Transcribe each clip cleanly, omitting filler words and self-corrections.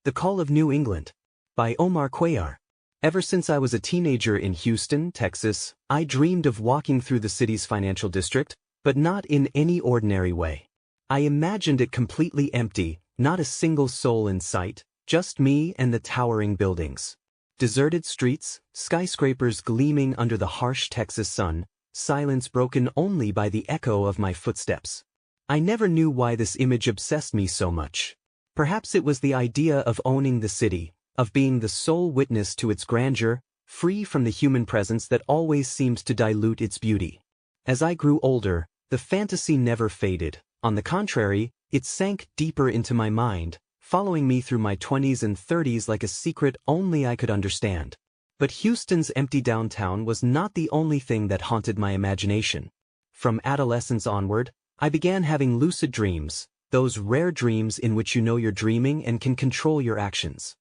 The Call of New England by Omar Cuellar. Ever since I was a teenager in Houston, Texas, I dreamed of walking through the city's financial district, but not in any ordinary way. I imagined it completely empty, not a single soul in sight, just me and the towering buildings. Deserted streets, skyscrapers gleaming under the harsh Texas sun, silence broken only by the echo of my footsteps. I never knew why this image obsessed me so much. Perhaps it was the idea of owning the city, of being the sole witness to its grandeur, free from the human presence that always seems to dilute its beauty. As I grew older, the fantasy never faded. On the contrary, it sank deeper into my mind, following me through my 20s and 30s like a secret only I could understand. But Houston's empty downtown was not the only thing that haunted my imagination. From adolescence onward, I began having lucid dreams, those rare dreams in which you know you're dreaming and can control your actions.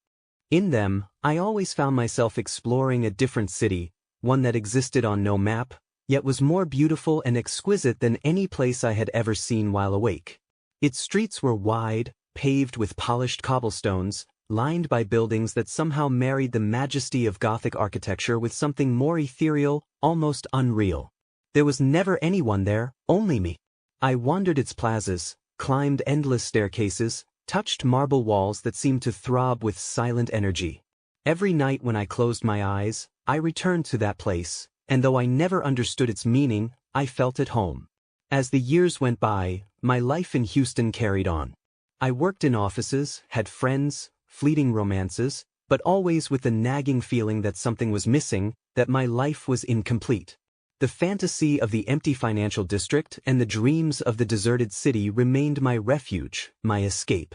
In them, I always found myself exploring a different city, one that existed on no map, yet was more beautiful and exquisite than any place I had ever seen while awake. Its streets were wide, paved with polished cobblestones, lined by buildings that somehow married the majesty of Gothic architecture with something more ethereal, almost unreal. There was never anyone there, only me. I wandered its plazas, climbed endless staircases, touched marble walls that seemed to throb with silent energy. Every night when I closed my eyes, I returned to that place, and though I never understood its meaning, I felt at home. As the years went by, my life in Houston carried on. I worked in offices, had friends, fleeting romances, but always with the nagging feeling that something was missing, that my life was incomplete. The fantasy of the empty financial district and the dreams of the deserted city remained my refuge, my escape.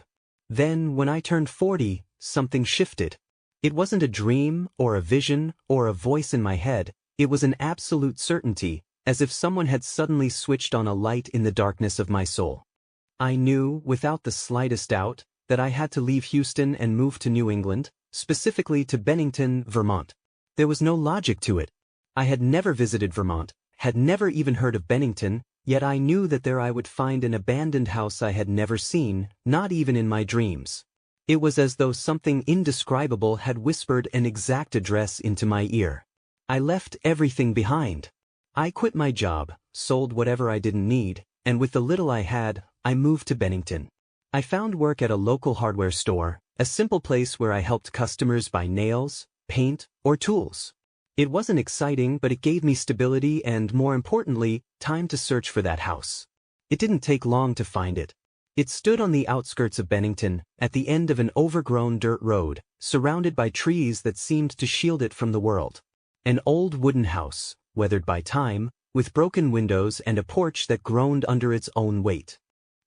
Then, when I turned 40, something shifted. It wasn't a dream, or a vision, or a voice in my head, it was an absolute certainty, as if someone had suddenly switched on a light in the darkness of my soul. I knew, without the slightest doubt, that I had to leave Houston and move to New England, specifically to Bennington, Vermont. There was no logic to it. I had never visited Vermont, had never even heard of Bennington, yet I knew that there I would find an abandoned house I had never seen, not even in my dreams. It was as though something indescribable had whispered an exact address into my ear. I left everything behind. I quit my job, sold whatever I didn't need, and with the little I had, I moved to Bennington. I found work at a local hardware store, a simple place where I helped customers buy nails, paint, or tools. It wasn't exciting, but it gave me stability and, more importantly, time to search for that house. It didn't take long to find it. It stood on the outskirts of Bennington, at the end of an overgrown dirt road, surrounded by trees that seemed to shield it from the world. An old wooden house, weathered by time, with broken windows and a porch that groaned under its own weight.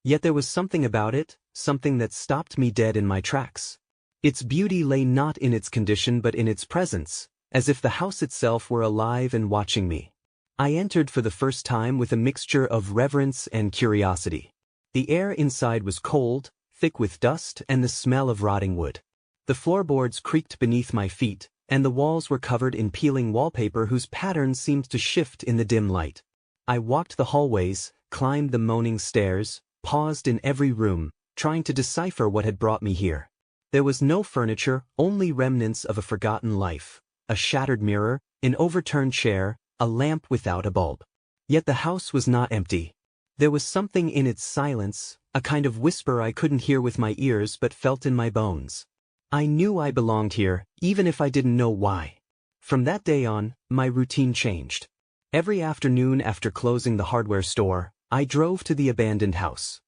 Yet there was something about it, something that stopped me dead in my tracks. Its beauty lay not in its condition but in its presence, as if the house itself were alive and watching me. I entered for the first time with a mixture of reverence and curiosity. The air inside was cold, thick with dust and the smell of rotting wood. The floorboards creaked beneath my feet, and the walls were covered in peeling wallpaper whose patterns seemed to shift in the dim light. I walked the hallways, climbed the moaning stairs, paused in every room, trying to decipher what had brought me here. There was no furniture, only remnants of a forgotten life. A shattered mirror, an overturned chair, a lamp without a bulb. Yet the house was not empty. There was something in its silence, a kind of whisper I couldn't hear with my ears but felt in my bones. I knew I belonged here, even if I didn't know why. From that day on, my routine changed. Every afternoon after closing the hardware store, I drove to the abandoned house.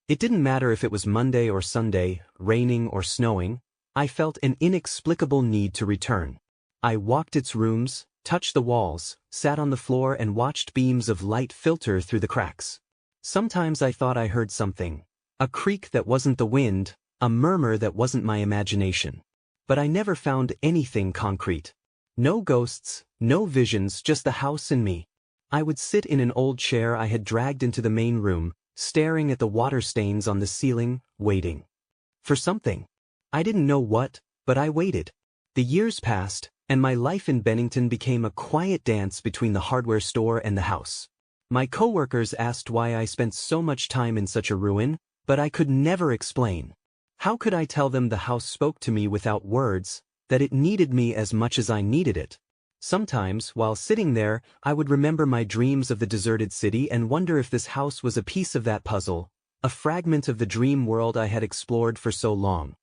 It didn't matter if it was Monday or Sunday, raining or snowing, I felt an inexplicable need to return. I walked its rooms, touched the walls, sat on the floor and watched beams of light filter through the cracks. Sometimes I thought I heard something. A creak that wasn't the wind, a murmur that wasn't my imagination. But I never found anything concrete. No ghosts, no visions, just the house and me. I would sit in an old chair I had dragged into the main room, staring at the water stains on the ceiling, waiting. For something. I didn't know what, but I waited. The years passed, and my life in Bennington became a quiet dance between the hardware store and the house. My coworkers asked why I spent so much time in such a ruin, but I could never explain. How could I tell them the house spoke to me without words, that it needed me as much as I needed it? Sometimes, while sitting there, I would remember my dreams of the deserted city and wonder if this house was a piece of that puzzle, a fragment of the dream world I had explored for so long.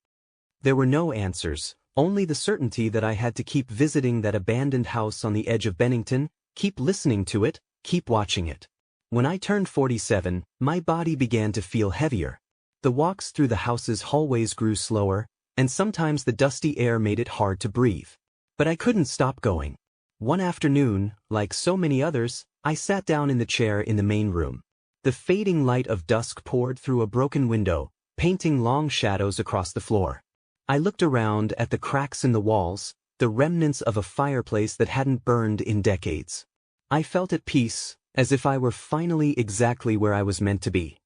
There were no answers, only the certainty that I had to keep visiting that abandoned house on the edge of Bennington, keep listening to it, keep watching it. When I turned 47, my body began to feel heavier. The walks through the house's hallways grew slower, and sometimes the dusty air made it hard to breathe. But I couldn't stop going. One afternoon, like so many others, I sat down in the chair in the main room. The fading light of dusk poured through a broken window, painting long shadows across the floor. I looked around at the cracks in the walls, the remnants of a fireplace that hadn't burned in decades. I felt at peace, as if I were finally exactly where I was meant to be.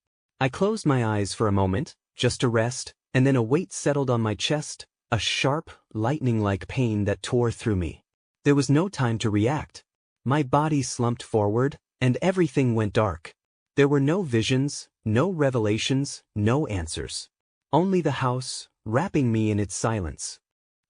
I closed my eyes for a moment, just to rest, and then a weight settled on my chest, a sharp, lightning-like pain that tore through me. There was no time to react. My body slumped forward, and everything went dark. There were no visions, no revelations, no answers. Only the house, wrapping me in its silence.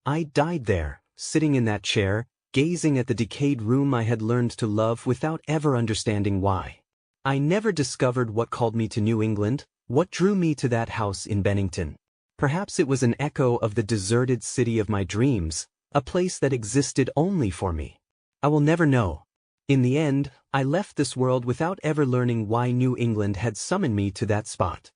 I died there, sitting in that chair, gazing at the decayed room I had learned to love without ever understanding why. I never discovered what called me to New England, what drew me to that house in Bennington. Perhaps it was an echo of the deserted city of my dreams, a place that existed only for me. I will never know. In the end, I left this world without ever learning why New England had summoned me to that spot.